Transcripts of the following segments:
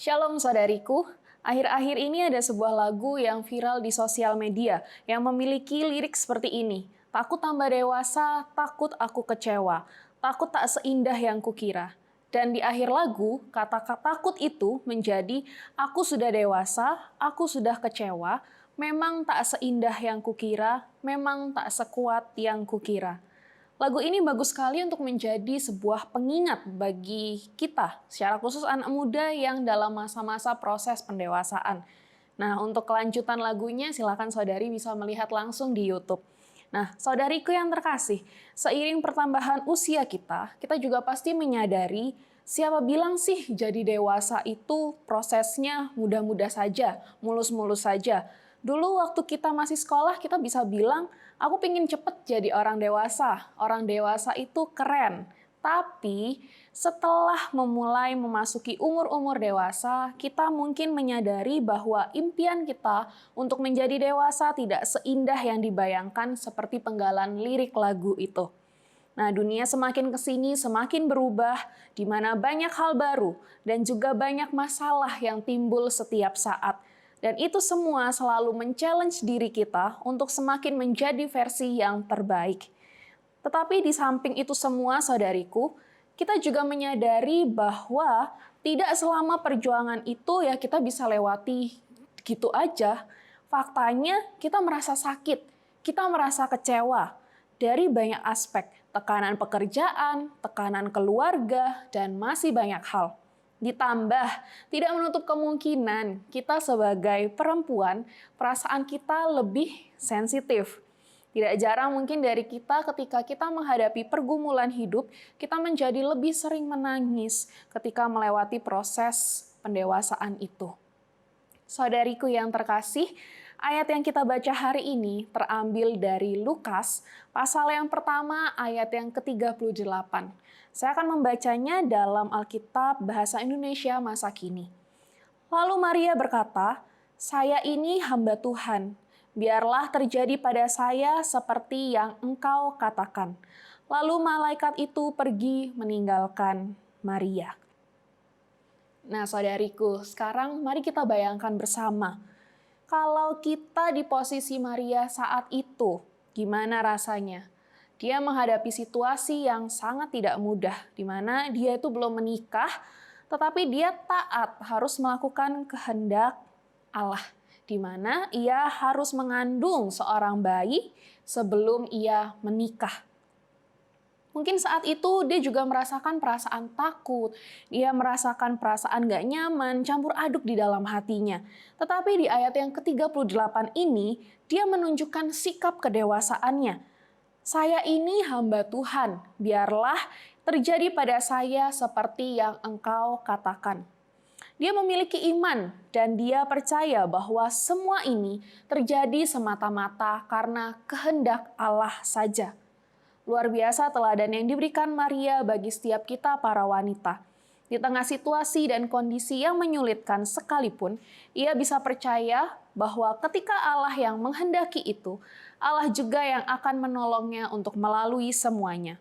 Shalom saudariku, akhir-akhir ini ada sebuah lagu yang viral di sosial media yang memiliki lirik seperti ini. Takut tambah dewasa, takut aku kecewa, takut tak seindah yang kukira. Dan di akhir lagu, kata takut itu menjadi aku sudah dewasa, aku sudah kecewa, memang tak seindah yang kukira, memang tak sekuat yang kukira. Lagu ini bagus sekali untuk menjadi sebuah pengingat bagi kita, secara khusus anak muda yang dalam masa-masa proses pendewasaan. Nah, untuk kelanjutan lagunya, silakan saudari bisa melihat langsung di YouTube. Nah, saudariku yang terkasih, seiring pertambahan usia kita juga pasti menyadari siapa bilang sih jadi dewasa itu prosesnya mudah-mudah saja, mulus-mulus saja. Dulu waktu kita masih sekolah, kita bisa bilang, aku pengen cepet jadi orang dewasa. Orang dewasa itu keren. Tapi setelah memulai memasuki umur-umur dewasa, kita mungkin menyadari bahwa impian kita untuk menjadi dewasa tidak seindah yang dibayangkan seperti penggalan lirik lagu itu. Nah, dunia semakin kesini semakin berubah, di mana banyak hal baru dan juga banyak masalah yang timbul setiap saat. Dan itu semua selalu men-challenge diri kita untuk semakin menjadi versi yang terbaik. Tetapi di samping itu semua, saudariku, kita juga menyadari bahwa tidak selama perjuangan itu ya kita bisa lewati gitu aja. Faktanya kita merasa sakit, kita merasa kecewa dari banyak aspek, tekanan pekerjaan, tekanan keluarga, dan masih banyak hal. Ditambah, tidak menutup kemungkinan kita sebagai perempuan, perasaan kita lebih sensitif. Tidak jarang mungkin dari kita ketika kita menghadapi pergumulan hidup, kita menjadi lebih sering menangis ketika melewati proses pendewasaan itu. Saudariku yang terkasih, ayat yang kita baca hari ini terambil dari Lukas, pasal yang pertama ayat yang ke-38. Saya akan membacanya dalam Alkitab Bahasa Indonesia masa kini. Lalu Maria berkata, "Saya ini hamba Tuhan, biarlah terjadi pada saya seperti yang Engkau katakan." Lalu malaikat itu pergi meninggalkan Maria. Nah, saudariku, sekarang mari kita bayangkan bersama. Kalau kita di posisi Maria saat itu, gimana rasanya? Dia menghadapi situasi yang sangat tidak mudah, di mana dia itu belum menikah, tetapi dia taat harus melakukan kehendak Allah, di mana ia harus mengandung seorang bayi sebelum ia menikah. Mungkin saat itu dia juga merasakan perasaan takut, dia merasakan perasaan gak nyaman, campur aduk di dalam hatinya. Tetapi di ayat yang ke-38 ini, dia menunjukkan sikap kedewasaannya. Saya ini hamba Tuhan, biarlah terjadi pada saya seperti yang Engkau katakan. Dia memiliki iman dan dia percaya bahwa semua ini terjadi semata-mata karena kehendak Allah saja. Luar biasa teladan yang diberikan Maria bagi setiap kita para wanita. Di tengah situasi dan kondisi yang menyulitkan sekalipun, ia bisa percaya bahwa ketika Allah yang menghendaki itu, Allah juga yang akan menolongnya untuk melalui semuanya.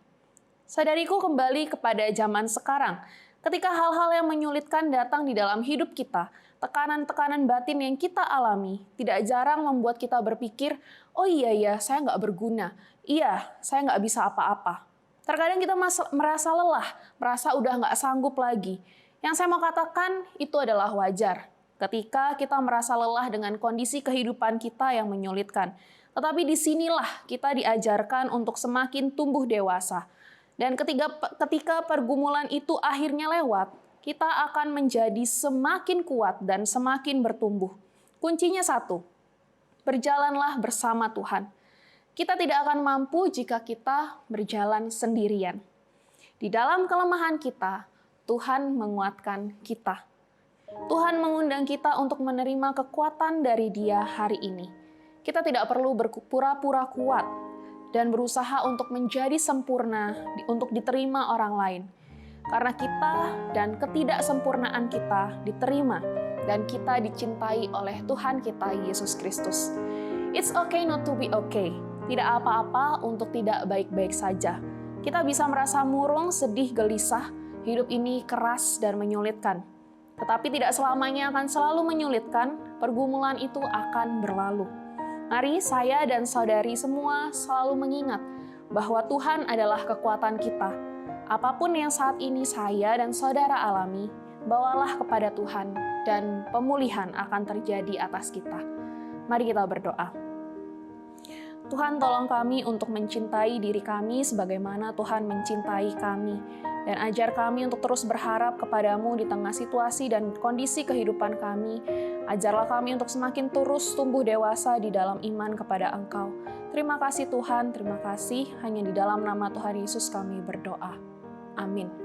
Saudariku, kembali kepada zaman sekarang. Ketika hal-hal yang menyulitkan datang di dalam hidup kita, tekanan-tekanan batin yang kita alami tidak jarang membuat kita berpikir, oh iya, saya nggak berguna. Iya, saya nggak bisa apa-apa. Terkadang kita merasa lelah, merasa udah nggak sanggup lagi. Yang saya mau katakan itu adalah wajar ketika kita merasa lelah dengan kondisi kehidupan kita yang menyulitkan. Tetapi disinilah kita diajarkan untuk semakin tumbuh dewasa. Dan ketika pergumulan itu akhirnya lewat, kita akan menjadi semakin kuat dan semakin bertumbuh. Kuncinya satu, berjalanlah bersama Tuhan. Kita tidak akan mampu jika kita berjalan sendirian. Di dalam kelemahan kita, Tuhan menguatkan kita. Tuhan mengundang kita untuk menerima kekuatan dari Dia hari ini. Kita tidak perlu berpura-pura kuat dan berusaha untuk menjadi sempurna untuk diterima orang lain. Karena kita dan ketidaksempurnaan kita diterima dan kita dicintai oleh Tuhan kita Yesus Kristus. It's okay not to be okay. Tidak apa-apa untuk tidak baik-baik saja. Kita bisa merasa murung, sedih, gelisah. Hidup ini keras dan menyulitkan. Tetapi tidak selamanya akan selalu menyulitkan, pergumulan itu akan berlalu. Mari saya dan saudari semua selalu mengingat bahwa Tuhan adalah kekuatan kita. Apapun yang saat ini saya dan saudara alami, bawalah kepada Tuhan dan pemulihan akan terjadi atas kita. Mari kita berdoa. Tuhan, tolong kami untuk mencintai diri kami sebagaimana Tuhan mencintai kami. Dan ajar kami untuk terus berharap kepadamu di tengah situasi dan kondisi kehidupan kami. Ajarlah kami untuk semakin terus tumbuh dewasa di dalam iman kepada Engkau. Terima kasih Tuhan, terima kasih. Hanya di dalam nama Tuhan Yesus kami berdoa. Amin.